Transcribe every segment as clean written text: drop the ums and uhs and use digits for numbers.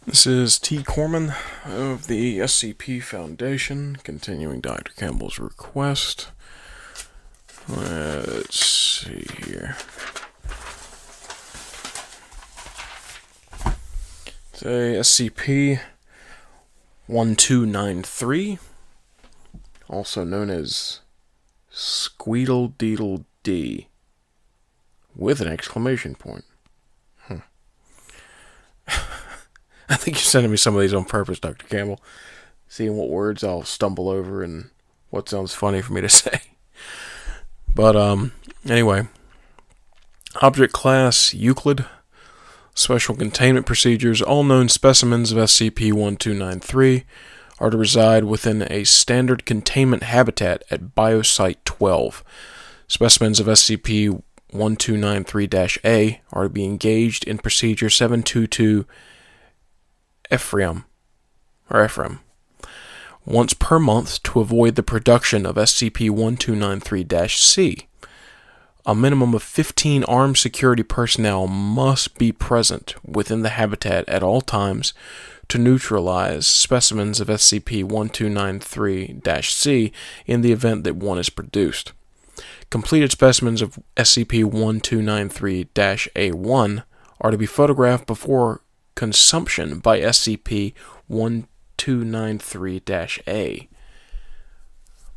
This is T. Corman of the SCP Foundation, continuing Dr. Campbell's request. Let's see here. It's a SCP-1293, also known as Squeedle Deedle Dee, with an exclamation point. I think you're sending me some of these on purpose, Dr. Campbell. Seeing what words I'll stumble over and what sounds funny for me to say. But, anyway. Object Class Euclid. Special Containment Procedures. All known specimens of SCP-1293 are to reside within a standard containment habitat at Biosite 12. Specimens of SCP-1293-A are to be engaged in Procedure 722 Ephraim, once per month to avoid the production of SCP-1293-C. A minimum of 15 armed security personnel must be present within the habitat at all times to neutralize specimens of SCP-1293-C in the event that one is produced. Completed specimens of SCP-1293-A1 are to be photographed before consumption by SCP-1293-A.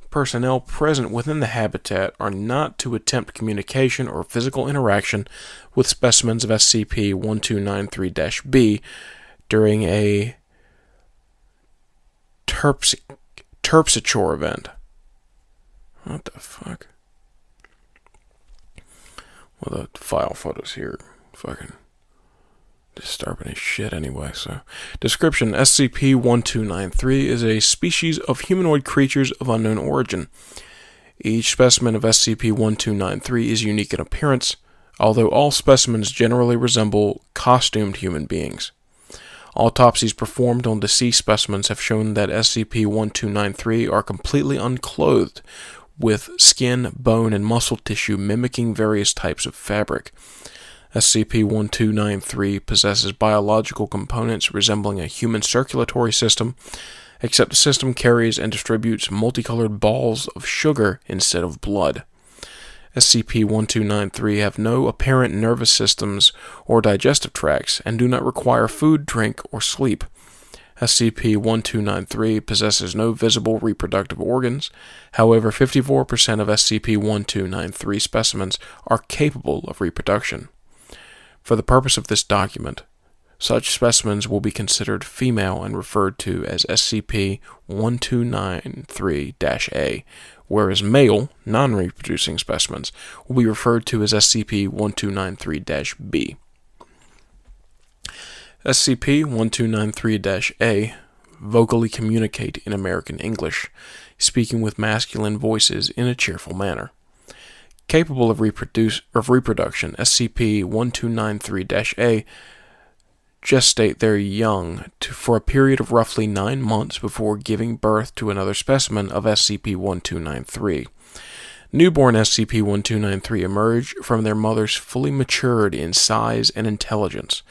Personnel present within the habitat are not to attempt communication or physical interaction with specimens of SCP-1293-B during a terpsichore event. What the fuck? Well, the file photos here fucking disturbing as shit anyway, so. Description: SCP-1293 is a species of humanoid creatures of unknown origin. Each specimen of SCP-1293 is unique in appearance, although all specimens generally resemble costumed human beings. Autopsies performed on deceased specimens have shown that SCP-1293 are completely unclothed, with skin, bone, and muscle tissue mimicking various types of fabric. SCP-1293 possesses biological components resembling a human circulatory system, except the system carries and distributes multicolored balls of sugar instead of blood. SCP-1293 have no apparent nervous systems or digestive tracts and do not require food, drink, or sleep. SCP-1293 possesses no visible reproductive organs. However, 54% of SCP-1293 specimens are capable of reproduction. For the purpose of this document, such specimens will be considered female and referred to as SCP-1293-A, whereas male, non-reproducing specimens will be referred to as SCP-1293-B. SCP-1293-A vocally communicate in American English, speaking with masculine voices in a cheerful manner. Capable of reproduction, SCP-1293-A gestate their young for a period of roughly 9 months before giving birth to another specimen of SCP-1293. Newborn SCP-1293 emerge from their mothers fully matured in size and intelligence.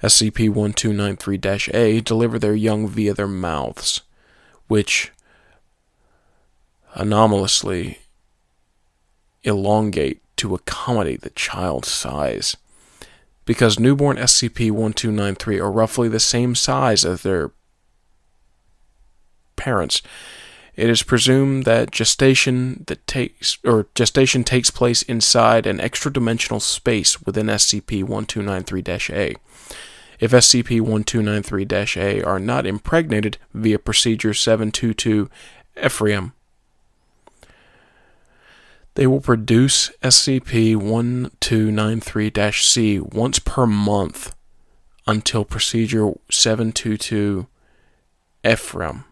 SCP-1293-A deliver their young via their mouths, which anomalously elongate to accommodate the child's size. Because newborn SCP-1293 are roughly the same size as their parents, it is presumed that gestation takes place inside an extra-dimensional space within SCP-1293-A. If SCP-1293-A are not impregnated via Procedure 722 Ephraim, they will produce SCP-1293-C once per month until Procedure 722 Ephraim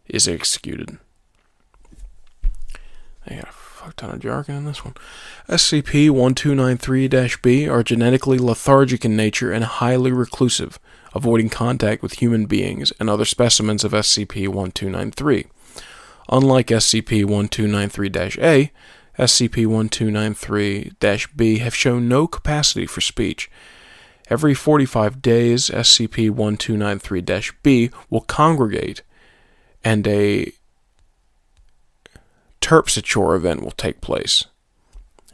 is executed. I got a fuck ton of jargon in this one. SCP-1293-B are genetically lethargic in nature and highly reclusive, avoiding contact with human beings and other specimens of SCP-1293. Unlike SCP-1293-A, SCP-1293-B have shown no capacity for speech. Every 45 days, SCP-1293-B will congregate, and a terpsichore event will take place.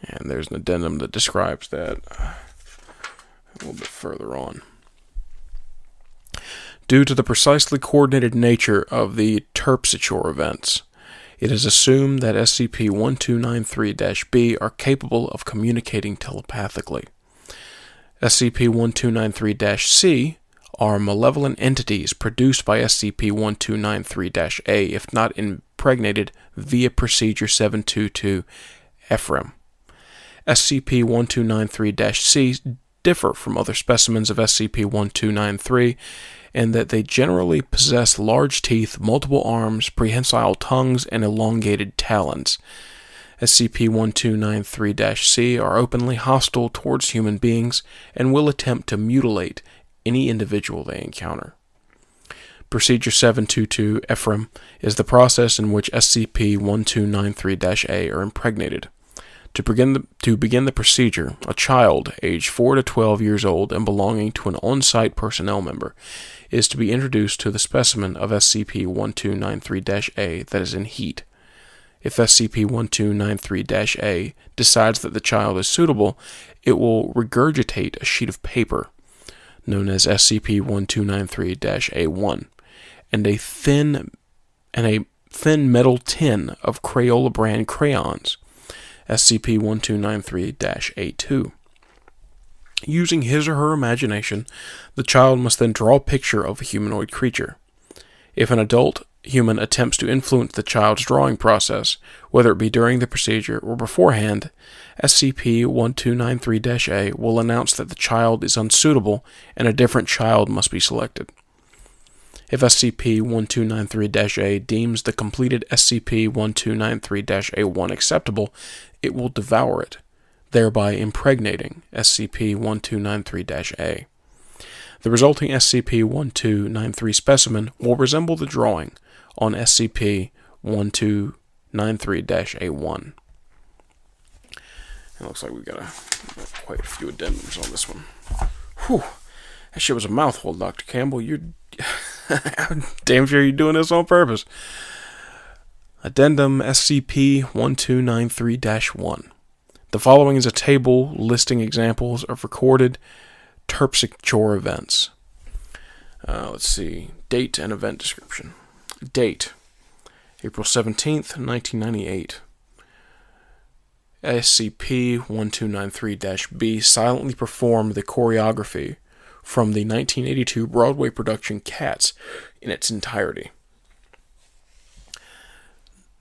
And there's an addendum that describes that a little bit further on. Due to the precisely coordinated nature of the terpsichore events, it is assumed that SCP-1293-B are capable of communicating telepathically. SCP-1293-C are malevolent entities produced by SCP-1293-A if not impregnated via Procedure 722 Ephraim. SCP-1293-C differ from other specimens of SCP-1293 in that they generally possess large teeth, multiple arms, prehensile tongues, and elongated talons. SCP-1293-C are openly hostile towards human beings and will attempt to mutilate any individual they encounter. Procedure 722 Ephraim is the process in which SCP-1293-A are impregnated. To begin the procedure, a child, aged 4 to 12 years old and belonging to an on-site personnel member, is to be introduced to the specimen of SCP-1293-A that is in heat. If SCP-1293-A decides that the child is suitable, it will regurgitate a sheet of paper, known as SCP-1293-A1, and a thin metal tin of Crayola brand crayons, SCP-1293-A2. Using his or her imagination, the child must then draw a picture of a humanoid creature. If an adult human attempts to influence the child's drawing process, whether it be during the procedure or beforehand, SCP-1293-A will announce that the child is unsuitable and a different child must be selected. If SCP-1293-A deems the completed SCP-1293-A1 acceptable, it will devour it, thereby impregnating SCP-1293-A. The resulting SCP-1293 specimen will resemble the drawing on SCP-1293-A1. It looks like we got quite a few addendums on this one. Whew. That shit was a mouthful, Dr. Campbell. You're damn sure you're doing this on purpose. Addendum SCP-1293-1. The following is a table listing examples of recorded terpsichore events. Let's see. Date and event description. Date: April 17th, 1998. SCP-1293-B silently performed the choreography from the 1982 Broadway production Cats in its entirety.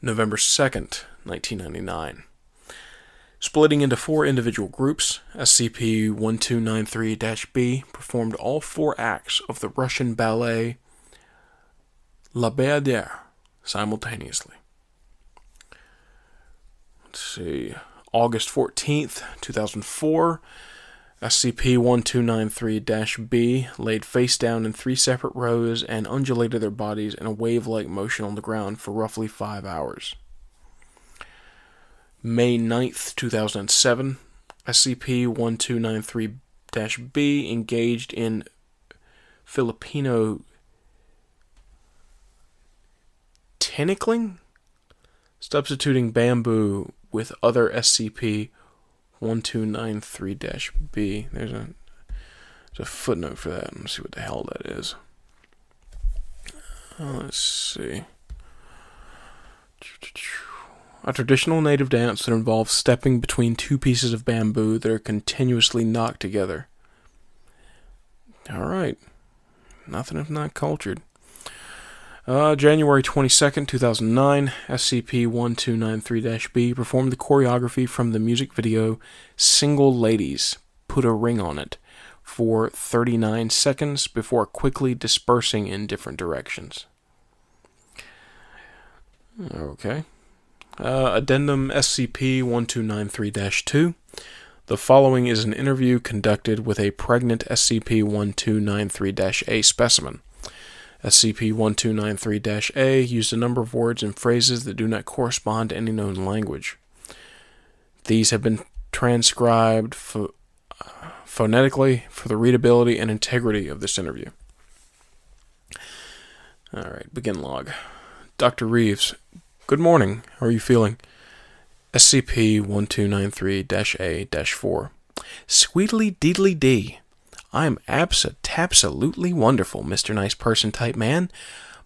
November 2nd, 1999. Splitting into 4 individual groups, SCP-1293-B performed all 4 acts of the Russian ballet La Bayadère simultaneously. Let's see. August 14th, 2004, SCP-1293-B laid face down in 3 separate rows and undulated their bodies in a wave-like motion on the ground for roughly 5 hours. May 9th, 2007, SCP-1293-B engaged in Filipino tinkling, substituting bamboo with other SCP-1293-B. There's a footnote for that. Let's see what the hell that is. Let's see. A traditional native dance that involves stepping between 2 pieces of bamboo that are continuously knocked together. Alright. Nothing if not cultured. January 22nd, 2009, SCP-1293-B performed the choreography from the music video Single Ladies, Put a Ring on It, for 39 seconds before quickly dispersing in different directions. Okay. Addendum SCP-1293-2. The following is an interview conducted with a pregnant SCP-1293-A specimen. SCP-1293-A used a number of words and phrases that do not correspond to any known language. These have been transcribed phonetically for the readability and integrity of this interview. Alright, begin log. Dr. Reeves, good morning. How are you feeling? SCP-1293-A-4. Squeedle Deedle Dee. I am absolutely wonderful, Mr. Nice Person type man.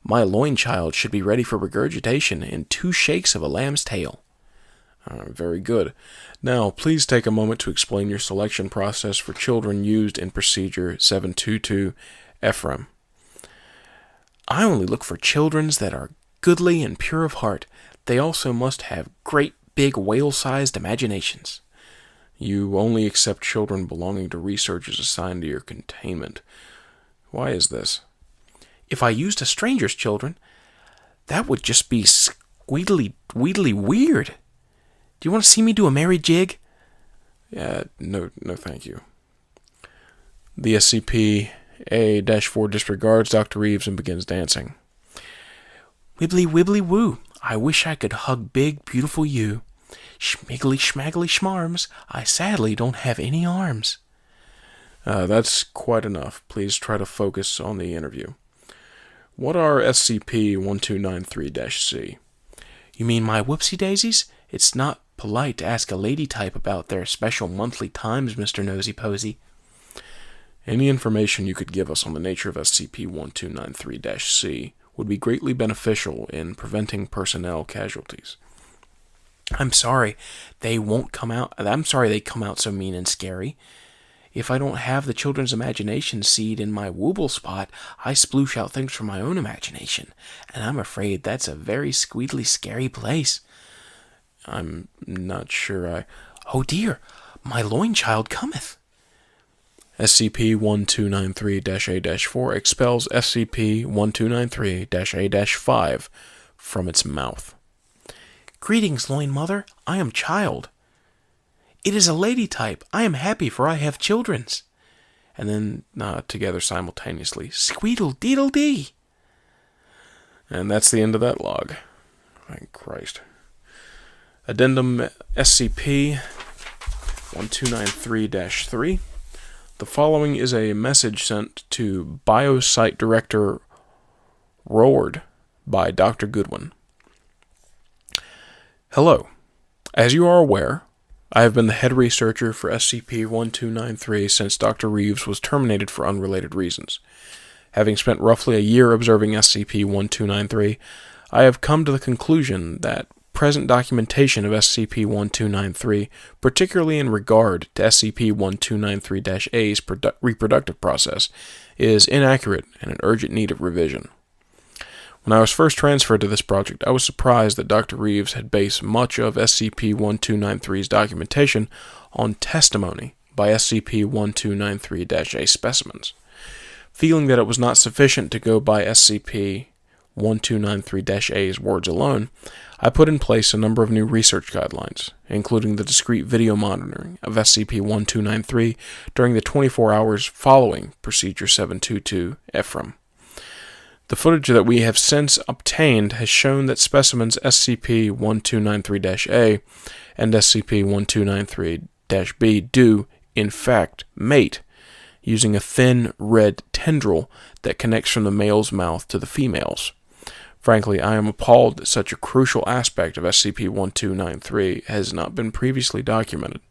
My loinchild should be ready for regurgitation in 2 shakes of a lamb's tail. Very good. Now, please take a moment to explain your selection process for children used in Procedure 722 FRM. I only look for children that are goodly and pure of heart. They also must have great big whale-sized imaginations. You only accept children belonging to researchers assigned to your containment. Why is this? If I used a stranger's children, that would just be squeedly weird. Do you want to see me do a merry jig? No, thank you. The SCP-A-4 disregards Dr. Reeves and begins dancing. Wibbly woo. I wish I could hug big, beautiful you. Schmiggly schmaggly schmarms, I sadly don't have any arms. That's quite enough. Please try to focus on the interview. What are SCP-1293-C? You mean my whoopsie daisies? It's not polite to ask a lady type about their special monthly times, Mr. Nosy Posy. Any information you could give us on the nature of SCP-1293-C would be greatly beneficial in preventing personnel casualties. I'm sorry they come out so mean and scary. If I don't have the children's imagination seed in my wooble spot, I sploosh out things from my own imagination, and I'm afraid that's a very squeedly scary place. I'm not sure Oh dear, my loinchild cometh. SCP-1293-A-4 expels SCP-1293-A-5 from its mouth. Greetings, Loin Mother. I am child. It is a lady type. I am happy, for I have childrens. And then, together simultaneously, Squeedle Deedle Dee. And that's the end of that log. Thank Christ. Addendum SCP-1293-3. The following is a message sent to Biosite Director Roward by Dr. Goodwin. Hello. As you are aware, I have been the head researcher for SCP-1293 since Dr. Reeves was terminated for unrelated reasons. Having spent roughly a year observing SCP-1293, I have come to the conclusion that present documentation of SCP-1293, particularly in regard to SCP-1293-A's reproductive process, is inaccurate and in urgent need of revision. When I was first transferred to this project, I was surprised that Dr. Reeves had based much of SCP-1293's documentation on testimony by SCP-1293-A specimens. Feeling that it was not sufficient to go by SCP-1293-A's words alone, I put in place a number of new research guidelines, including the discrete video monitoring of SCP-1293 during the 24 hours following Procedure 722 FRM. The footage that we have since obtained has shown that specimens SCP-1293-A and SCP-1293-B do, in fact, mate, using a thin red tendril that connects from the male's mouth to the female's. Frankly, I am appalled that such a crucial aspect of SCP-1293 has not been previously documented.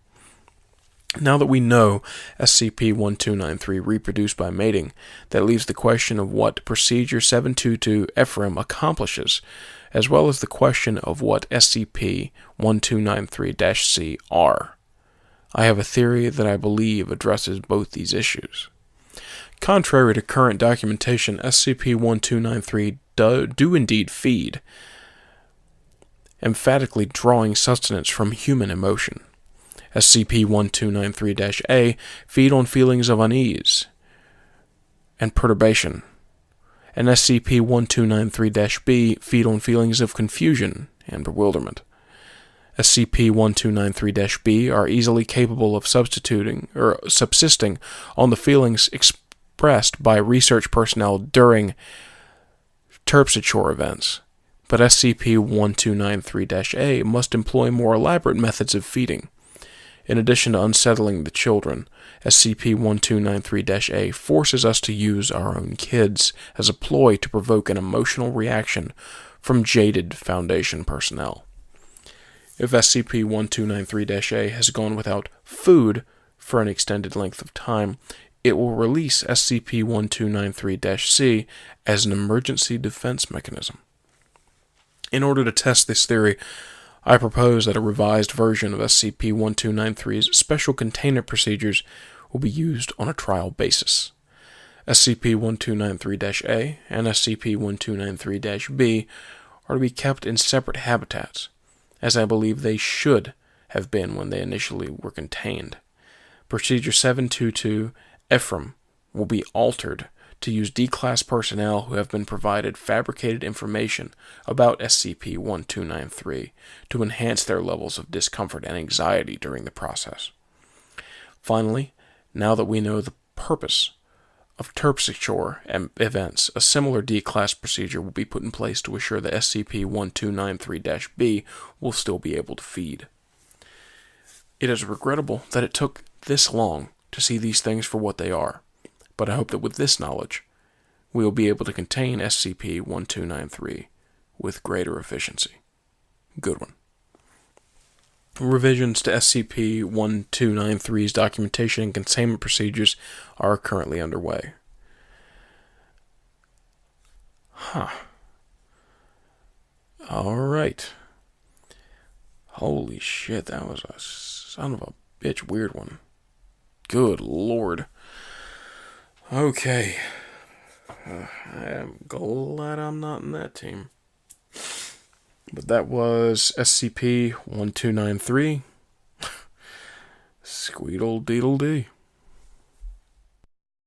Now that we know SCP-1293 reproduced by mating, that leaves the question of what Procedure 722 FRM accomplishes, as well as the question of what SCP-1293-C are. I have a theory that I believe addresses both these issues. Contrary to current documentation, SCP-1293 do indeed feed, emphatically drawing sustenance from human emotion. SCP-1293-A feed on feelings of unease and perturbation, and SCP-1293-B feed on feelings of confusion and bewilderment. SCP-1293-B are easily capable of subsisting on the feelings expressed by research personnel during terpsichore events, but SCP-1293-A must employ more elaborate methods of feeding. In addition to unsettling the children, SCP-1293-A forces us to use our own kids as a ploy to provoke an emotional reaction from jaded Foundation personnel. If SCP-1293-A has gone without food for an extended length of time, it will release SCP-1293-C as an emergency defense mechanism. In order to test this theory, I propose that a revised version of SCP-1293's special containment procedures will be used on a trial basis. SCP-1293-A and SCP-1293-B are to be kept in separate habitats, as I believe they should have been when they initially were contained. Procedure 722 Ephraim will be altered to use D-Class personnel who have been provided fabricated information about SCP-1293 to enhance their levels of discomfort and anxiety during the process. Finally, now that we know the purpose of Terpsichore events, a similar D-Class procedure will be put in place to assure that SCP-1293-B will still be able to feed. It is regrettable that it took this long to see these things for what they are, but I hope that with this knowledge, we will be able to contain SCP-1293 with greater efficiency. Good one. Revisions to SCP-1293's documentation and containment procedures are currently underway. Alright. Holy shit, that was a son of a bitch weird one. Good lord. Okay. I am glad I'm not in that team. But that was SCP-1293. Squeedle Deedle Dee.